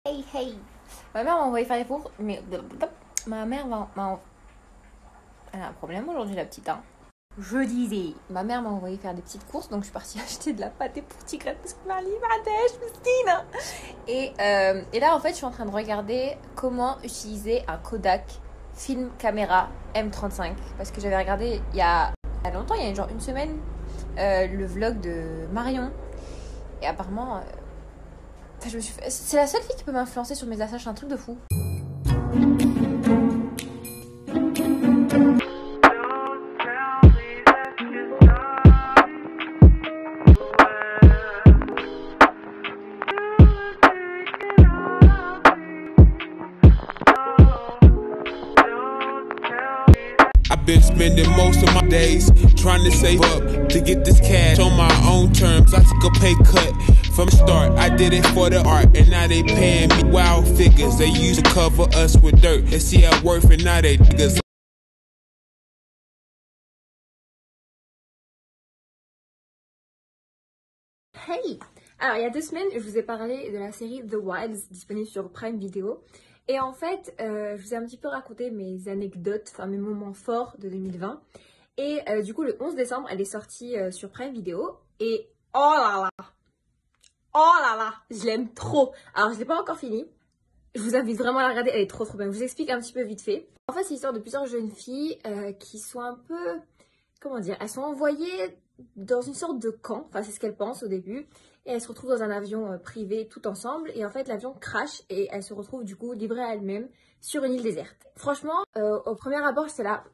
Hey, hey. Ma mère m'a envoyé faire des courses, mais ma mère m'a... Elle a un problème aujourd'hui, la petite, hein. Je disais, ma mère m'a envoyé faire des petites courses, donc je suis partie acheter de la pâté pour Tigrette parce que Marley m'a dèche, et là, en fait, je suis en train de regarder comment utiliser un Kodak film caméra M35 parce que j'avais regardé il y a longtemps, il y a genre une semaine, le vlog de Marion, et apparemment, c'est la seule fille qui peut m'influencer sur mes achats, c'est un truc de fou. I've been spending most of my days trying to save up to get this cash on my own terms. I took a pay cut from the start. I did it for the art, and now they paying me wild figures. They used to cover us with dirt. They see our worth, and now they niggas. Hey! Alors, il y a 2 semaines, je vous ai parlé de la série The Wilds, disponible sur Prime Video. Et en fait, je vous ai un petit peu raconté mes anecdotes, enfin mes moments forts de 2020. Et du coup, le 11 décembre, elle est sortie sur Prime Video. Et oh là là! Oh là là! Je l'aime trop! Alors, je ne l'ai pas encore finie. Je vous invite vraiment à la regarder, elle est trop bien. Je vous explique un petit peu vite fait. En fait, c'est l'histoire de plusieurs jeunes filles qui sont un peu... Comment dire? Elles sont envoyées dans une sorte de camp, enfin c'est ce qu'elles pensent au début, et elles se retrouvent dans un avion privé tout ensemble, et en fait l'avion crash et elles se retrouvent du coup livrées à elles-mêmes sur une île déserte. Franchement, au premier abord j'étais là,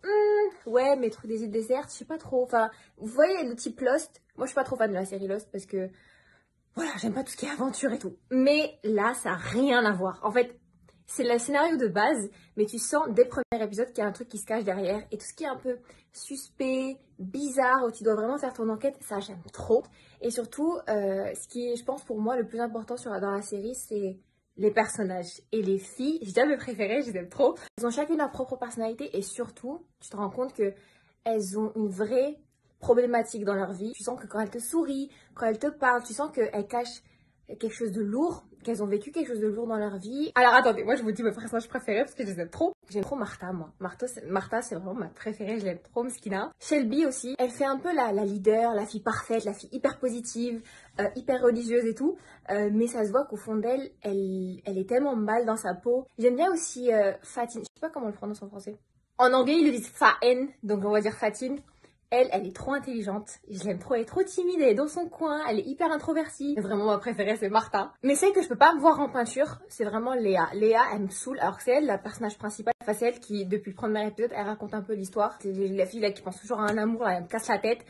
ouais mais truc des îles désertes, je sais pas trop, enfin vous voyez le type Lost, moi je suis pas trop fan de la série Lost parce que voilà, j'aime pas tout ce qui est aventure et tout, mais là ça a rien à voir, en fait c'est le scénario de base, mais tu sens dès le premier épisode qu'il y a un truc qui se cache derrière. Et tout ce qui est un peu suspect, bizarre, où tu dois vraiment faire ton enquête, ça j'aime trop. Et surtout, ce qui est, je pense, pour moi, le plus important dans la série, c'est les personnages. Et les filles, j'ai déjà mes préférées, je les aime trop. Elles ont chacune leur propre personnalité et surtout, tu te rends compte qu'elles ont une vraie problématique dans leur vie. Tu sens que quand elles te sourient, quand elles te parlent, tu sens qu'elles cachent quelque chose de lourd, qu'elles ont vécu quelque chose de lourd dans leur vie. Alors attendez, moi je vous dis mes personnages préférés parce que je les aime trop. J'aime trop Martha, moi. Martha c'est vraiment ma préférée, je l'aime trop, Mskina. Shelby aussi, elle fait un peu la leader, la fille parfaite, la fille hyper positive, hyper religieuse et tout. Mais ça se voit qu'au fond d'elle, elle est tellement mal dans sa peau. J'aime bien aussi Fatine, je sais pas comment on le prononce en français. En anglais ils le disent Faen, donc on va dire Fatine. Elle est trop intelligente, je l'aime trop, elle est trop timide, elle est dans son coin, elle est hyper introvertie. Vraiment ma préférée c'est Martha. Mais celle que je peux pas voir en peinture, c'est vraiment Léa. Léa elle me saoule, alors que c'est elle la personnage principale, enfin c'est elle qui depuis le premier épisode elle raconte un peu l'histoire. C'est la fille là qui pense toujours à un amour, là, elle me casse la tête.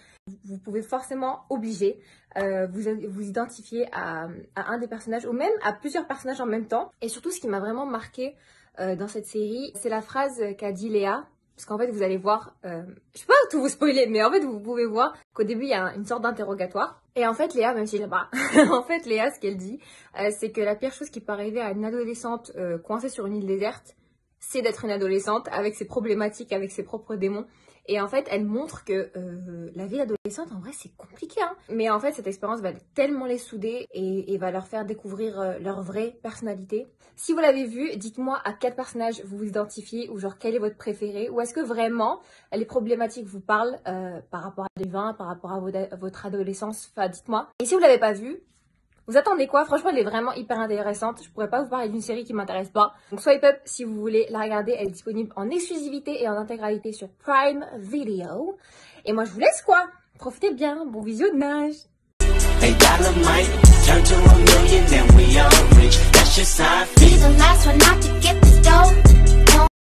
Vous pouvez forcément obliger vous identifier à un des personnages ou même à plusieurs personnages en même temps. Et surtout ce qui m'a vraiment marqué dans cette série, c'est la phrase qu'a dit Léa. Parce qu'en fait, vous allez voir, je peux pas tout vous spoiler, mais en fait, vous pouvez voir qu'au début, il y a une sorte d'interrogatoire. Et en fait, Léa, même si elle est là-bas, en fait, Léa, ce qu'elle dit, c'est que la pire chose qui peut arriver à une adolescente coincée sur une île déserte, c'est d'être une adolescente avec ses problématiques, avec ses propres démons. Et en fait, elle montre que la vie d'adolescente, en vrai, c'est compliqué, hein. Mais en fait, cette expérience va tellement les souder et va leur faire découvrir leur vraie personnalité. Si vous l'avez vu, dites-moi à quel personnage vous vous identifiez ou genre quel est votre préféré. Ou est-ce que vraiment les problématiques vous parlent par rapport à des vins, par rapport à votre adolescence. Enfin, dites-moi. Et si vous l'avez pas vu, vous attendez quoi? Franchement, elle est vraiment hyper intéressante. Je pourrais pas vous parler d'une série qui m'intéresse pas. Donc swipe up si vous voulez la regarder. Elle est disponible en exclusivité et en intégralité sur Prime Video. Et moi, je vous laisse quoi. Profitez bien. Bon visionnage. They dynamite, turn to a million, then we all rich. That's just how I feel. Be the last one not to get this dough.